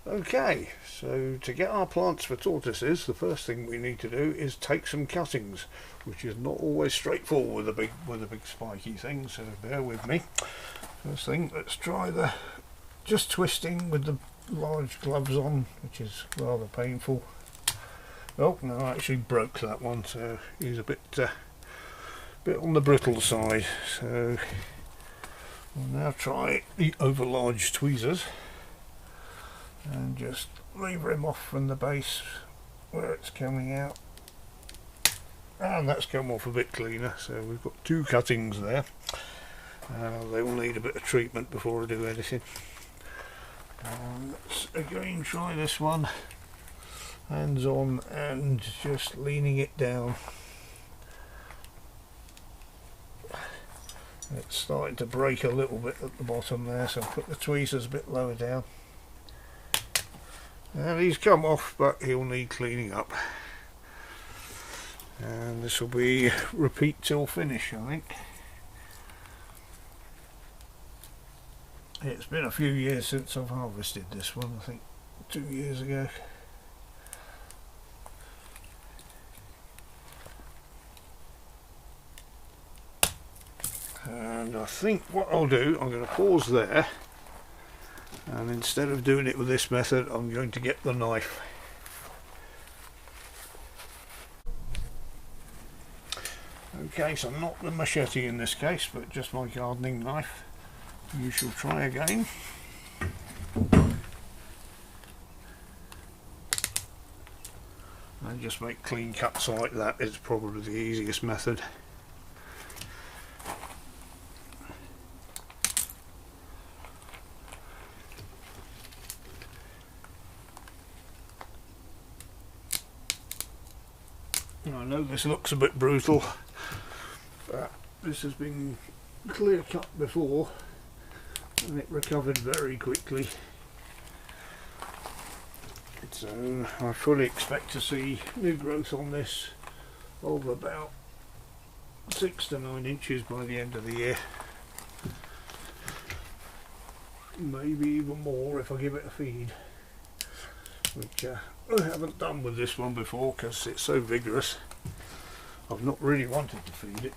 Okay, so to get our plants for tortoises, the first thing we need to do is take some cuttings, which is not always straightforward with a big spiky thing, so bear with me. First thing, let's try just twisting with the large gloves on, which is rather painful. Oh no, I actually broke that one, so he's a bit on the brittle side. So we'll now try the overlarge tweezers and just lever him off from the base where it's coming out, and that's come off a bit cleaner. So we've got two cuttings there. They will need a bit of treatment before I do anything. Let's again try this one, hands on and just leaning it down. It's starting to break a little bit at the bottom there, so I'll put the tweezers a bit lower down. And he's come off, but he'll need cleaning up. And this will be repeat till finish, I think. It's been a few years since I've harvested this one, I think 2 years ago. And I think what I'll do, I'm going to pause there. And instead of doing it with this method, I'm going to get the knife. Okay, so not the machete in this case, but just my gardening knife. You shall try again. And just make clean cuts like that is probably the easiest method. I know this looks a bit brutal, but this has been clear cut before and it recovered very quickly. So I fully expect to see new growth on this of about 6 to 9 inches by the end of the year. Maybe even more if I give it a feed, which I haven't done with this one before because it's so vigorous. I've not really wanted to feed it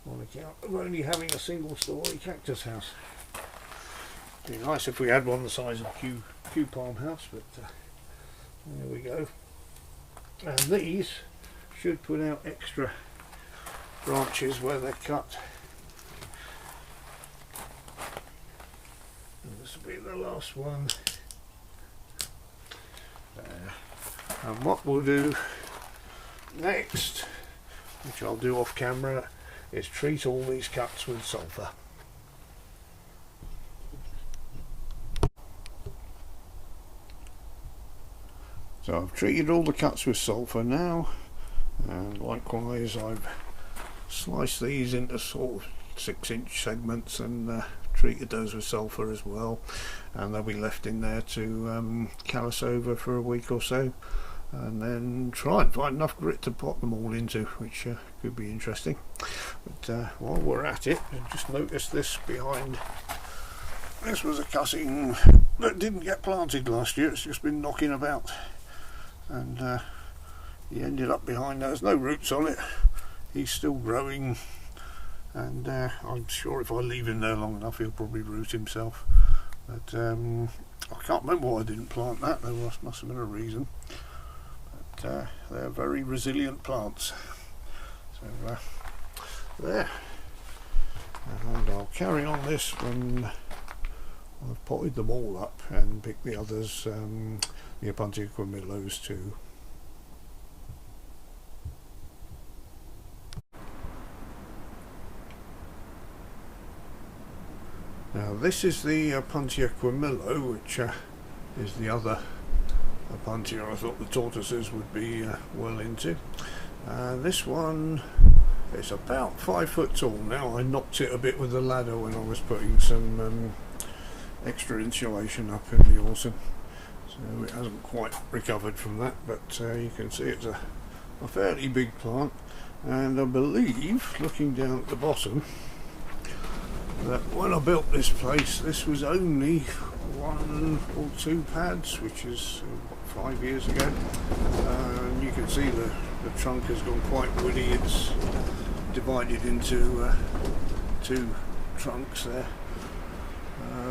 on account of only having a single story cactus house. It'd be nice if we had one the size of a Kew palm house, but there we go. And these should put out extra branches where they're cut. And this will be the last one. There. And what we'll do next, which I'll do off camera, is treat all these cuts with sulphur. So I've treated all the cuts with sulphur now, and likewise I've sliced these into sort of 6-inch segments and treated those with sulphur as well, and they'll be left in there to callus over for a week or so, and then try and find enough grit to pot them all into, which could be interesting. But while we're at it, I just noticed this behind. This was a cutting that didn't get planted last year, it's just been knocking about, and he ended up behind. There's no roots on it, he's still growing, and I'm sure if I leave him there long enough he'll probably root himself. But I can't remember why I didn't plant that, there must have been a reason. But they're very resilient plants. So there, and I'll carry on this when I've potted them all up and picked the others, the Opuntia quimilos too. Now this is the Opuntia quimilo, which is the other Opuntia I thought the tortoises would be well into. This one It's about 5 foot tall now. I knocked it a bit with the ladder when I was putting some extra insulation up in the autumn, so it hasn't quite recovered from that, but you can see it's a fairly big plant. And I believe, looking down at the bottom, that when I built this place, this was only 1 or 2 pads, which is 5 years ago. And you can see the trunk has gone quite woody. It's divided into 2 trunks there.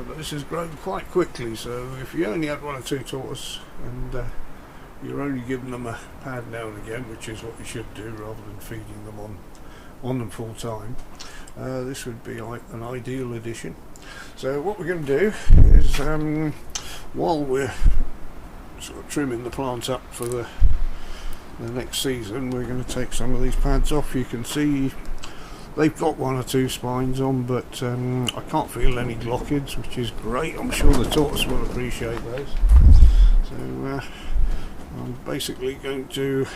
But this has grown quite quickly, so if you only had 1 or 2 tortoises and you're only giving them a pad now and again, which is what you should do rather than feeding them on them full time, this would be like an ideal addition. So what we're going to do is, while we're sort of trimming the plant up for the next season, we're going to take some of these pads off. You can see they've got 1 or 2 spines on, but I can't feel any glockids, which is great. I'm sure the tortoise will appreciate those. So I'm basically going to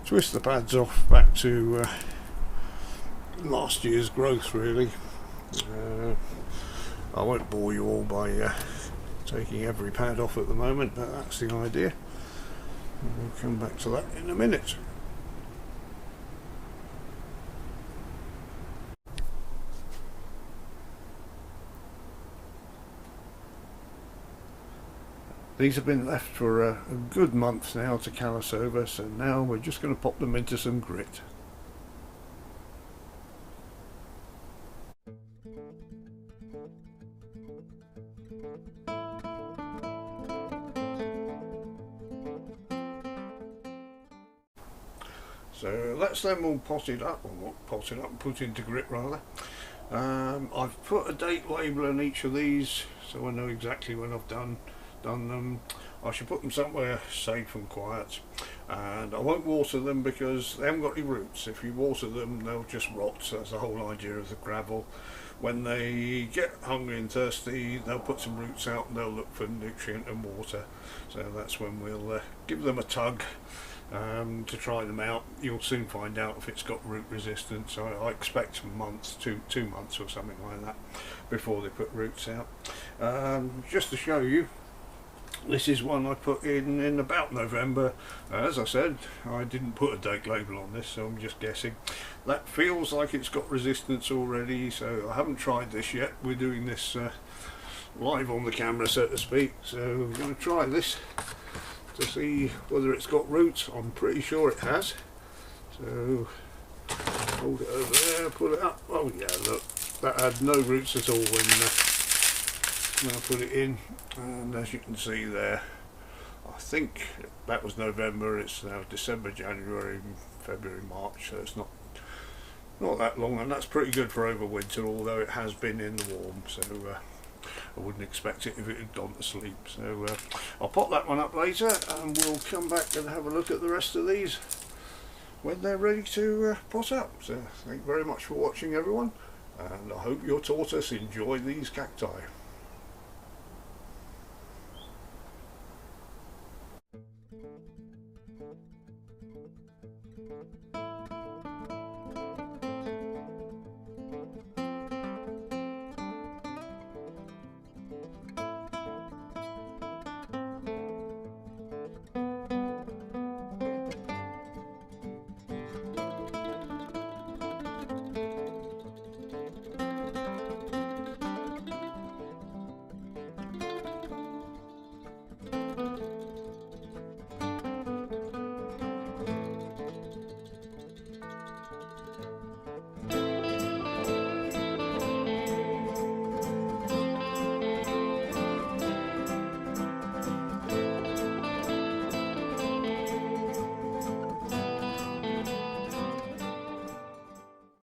twist the pads off back to last year's growth, really. I won't bore you all by taking every pad off at the moment, but that's the idea. We'll come back to that in a minute. These have been left for a good month now to callus over, so now we're just going to pop them into some grit. So that's them all potted up, or not potted up, put into grit rather. I've put a date label on each of these, so I know exactly when I've done them. I should put them somewhere safe and quiet, and I won't water them because they haven't got any roots. If you water them, they'll just rot. So that's the whole idea of the gravel. When they get hungry and thirsty, they'll put some roots out and they'll look for nutrient and water. So that's when we'll give them a tug to try them out. You'll soon find out if it's got root resistance. I expect months, 2 months or something like that, before they put roots out. Just to show you, this is one I put in about November. As I said, I didn't put a date label on this, so I'm just guessing. That feels like it's got resistance already, so I haven't tried this yet. We're doing this live on the camera, so to speak. So I'm going to try this to see whether it's got roots. I'm pretty sure it has. So hold it over there, put it up. Oh yeah, look, that had no roots at all when I put it in, and as you can see there, I think that was November. It's now December, January, February, March, so it's not that long, and that's pretty good for over winter, although it has been in the warm, so I wouldn't expect it if it had gone to sleep. So I'll pop that one up later, and we'll come back and have a look at the rest of these when they're ready to pot up. So thank you very much for watching, everyone, and I hope your tortoise enjoy these cacti.